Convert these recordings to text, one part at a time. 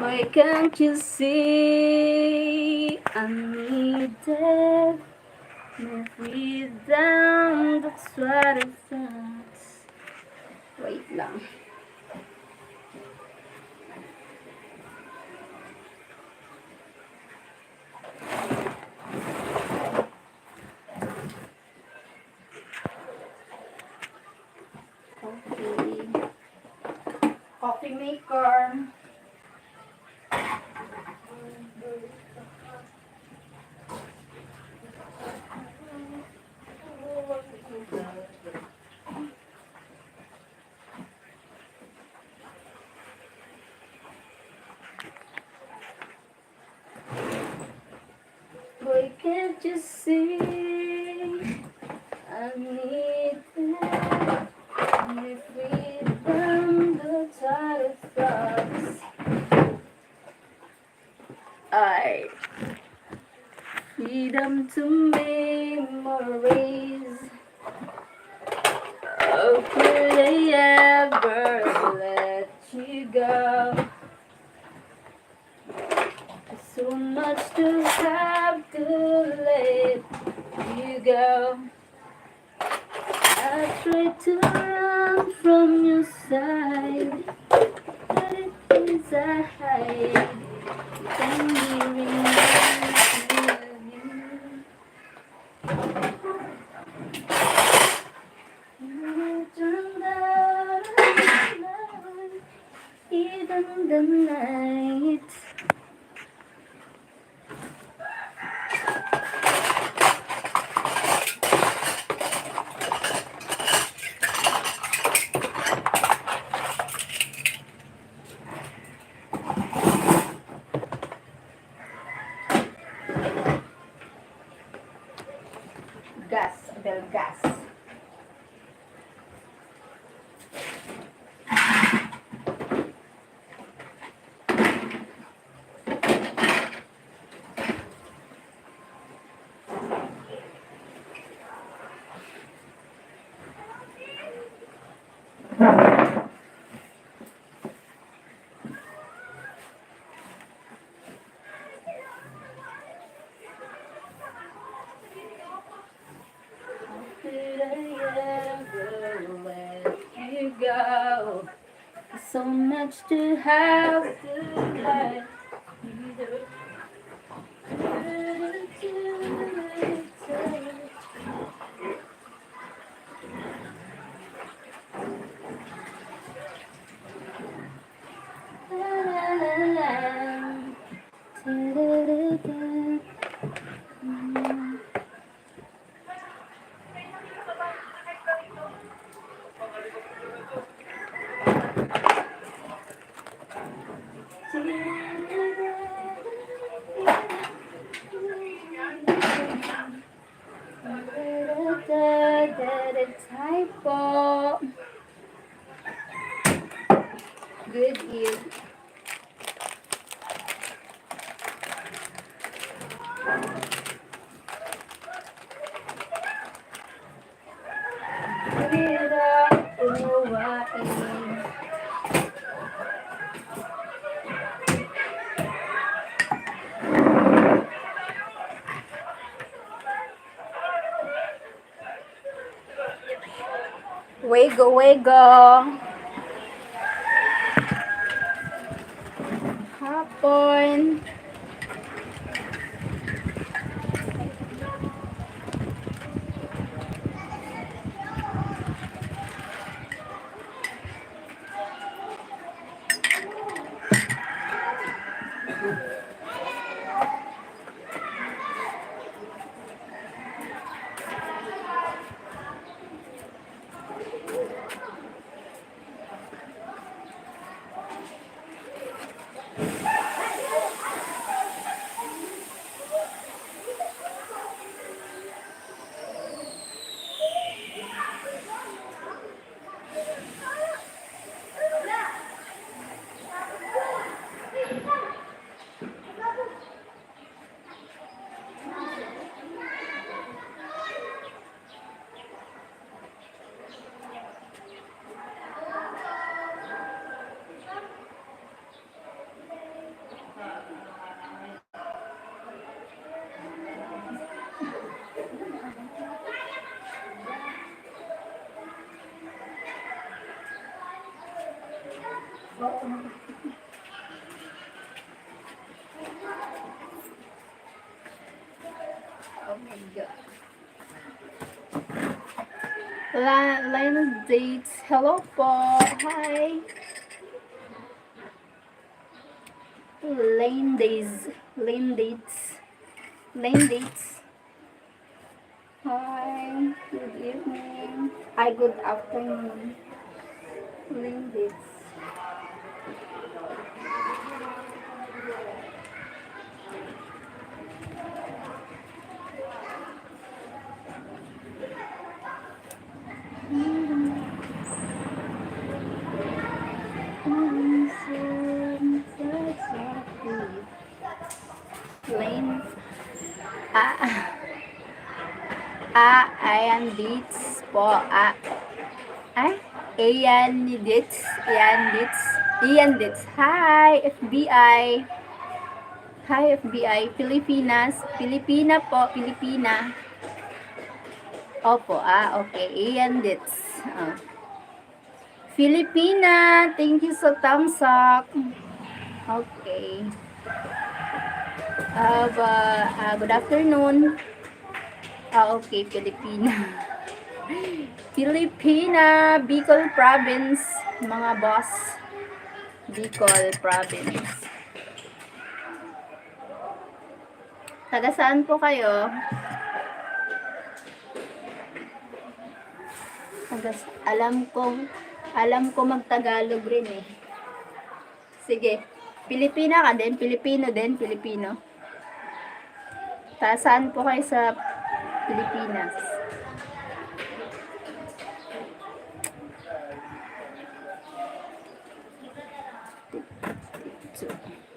Why can't you see I need it? My freedom, that's what it says. Wait lang. Okay. Coffee maker. Why can't you see I need it? My freedom, that's what it says. I freedom to memories. How could I ever let you go? So much to have to let you go. I tried to run from your side, but it is I hide. Can you remind me? You turned out alive, even the night. Gas, del gas. Could I ever let you go? So much to have to let you go. Typo. Good ear. Wiggle, wiggle. Hapon. Line dates. Hello po. Hi. Lane days. Lane dates. Lane dates. Hi. Good evening. Hi, good afternoon. Lane dates. Lane. Ah. Ayan dates po. Ay, Ayan dates. Ayan dates. Ayan dates. Hi, FBI. Hi, FBI. Pilipinas. Pilipina po. Pilipina. Opo, okay. Ayan dates. Filipina. Thank you sa thumbs up. Okay. Good afternoon. Okay, Filipina. Filipina, Bicol Province, mga boss. Bicol Province. Taga saan po kayo? Alam ko mag-Tagalog rin eh. Sige. Pilipina ka din? Pilipino din? Pilipino? Saan po kayo sa Pilipinas?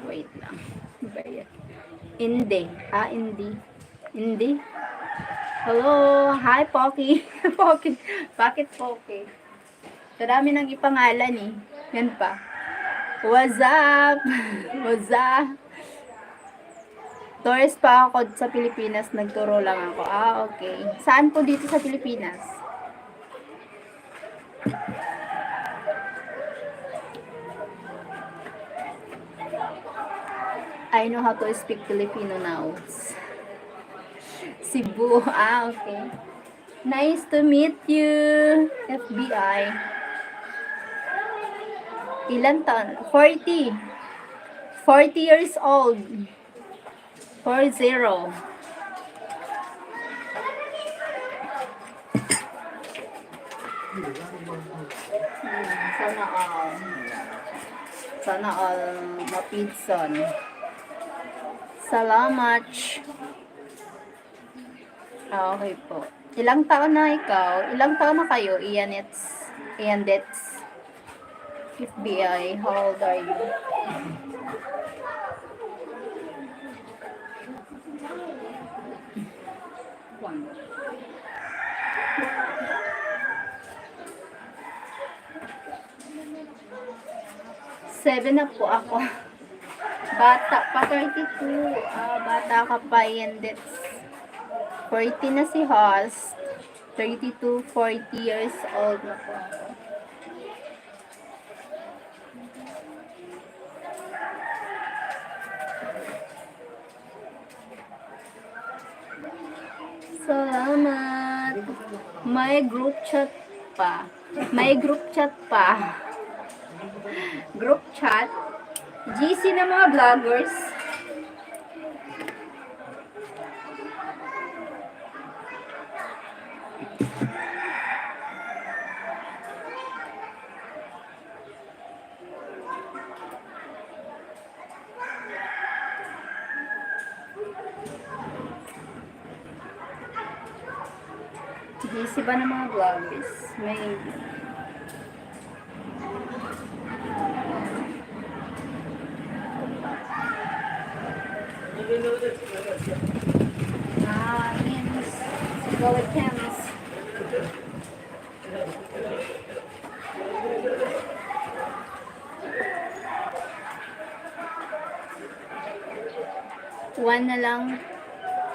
Wait lang. Hindi. Hindi. Hello. Hi, Pocky. Pocky. Bakit Pocky? Sarami nang ipangalan eh. Yan pa. What's up? What's up? Tourist pa ako sa Pilipinas. Nagturo lang ako. Okay. Saan po dito sa Pilipinas? I know how to speak Filipino now. Cebu. Okay. Nice to meet you, FBI. Ilan taon? 40. 40 years old. 40. Sana all mapidson. Salamat. Okay po. Ilang taon na ikaw? Ilang taon na kayo? Iyan Dets. FBI, how old are you? Seven na po ako. Bata pa, 32. Bata ka pa, Iyan Dets. 40 na si Host. 32, 40 years old na po ako. Salamat. May group chat pa. Group chat. GC na mga vloggers. GC ba ng mga vloggers? May hens. Sigawad hens. One na lang.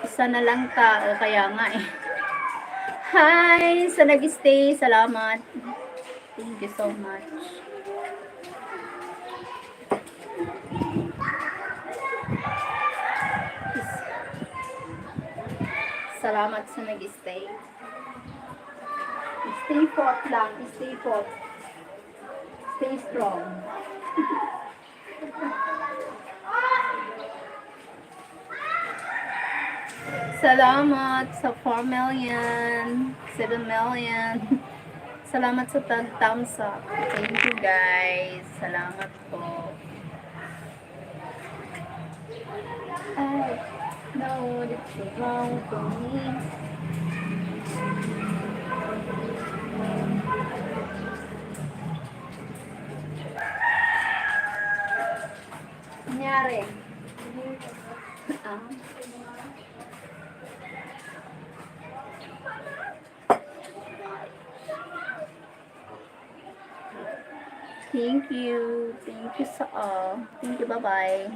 Isa na lang tao. Kaya nga eh. Hi! Sa nag-stay. Salamat. Thank you so much. Salamat sa nag-stay. Stay put lang. Stay put. Stay strong. Salamat sa 4 million, 7 million. Salamat sa thumbs up. Thank you guys. Salamat po. Ay, no, that's wrong for me. Nangyari. Ah. Thank you. Thank you sa all. Thank you. Bye-bye.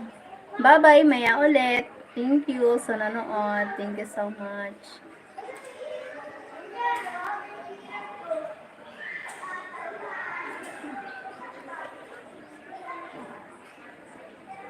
Bye-bye. Maya ulit. Thank you sa nanood. Thank you so much.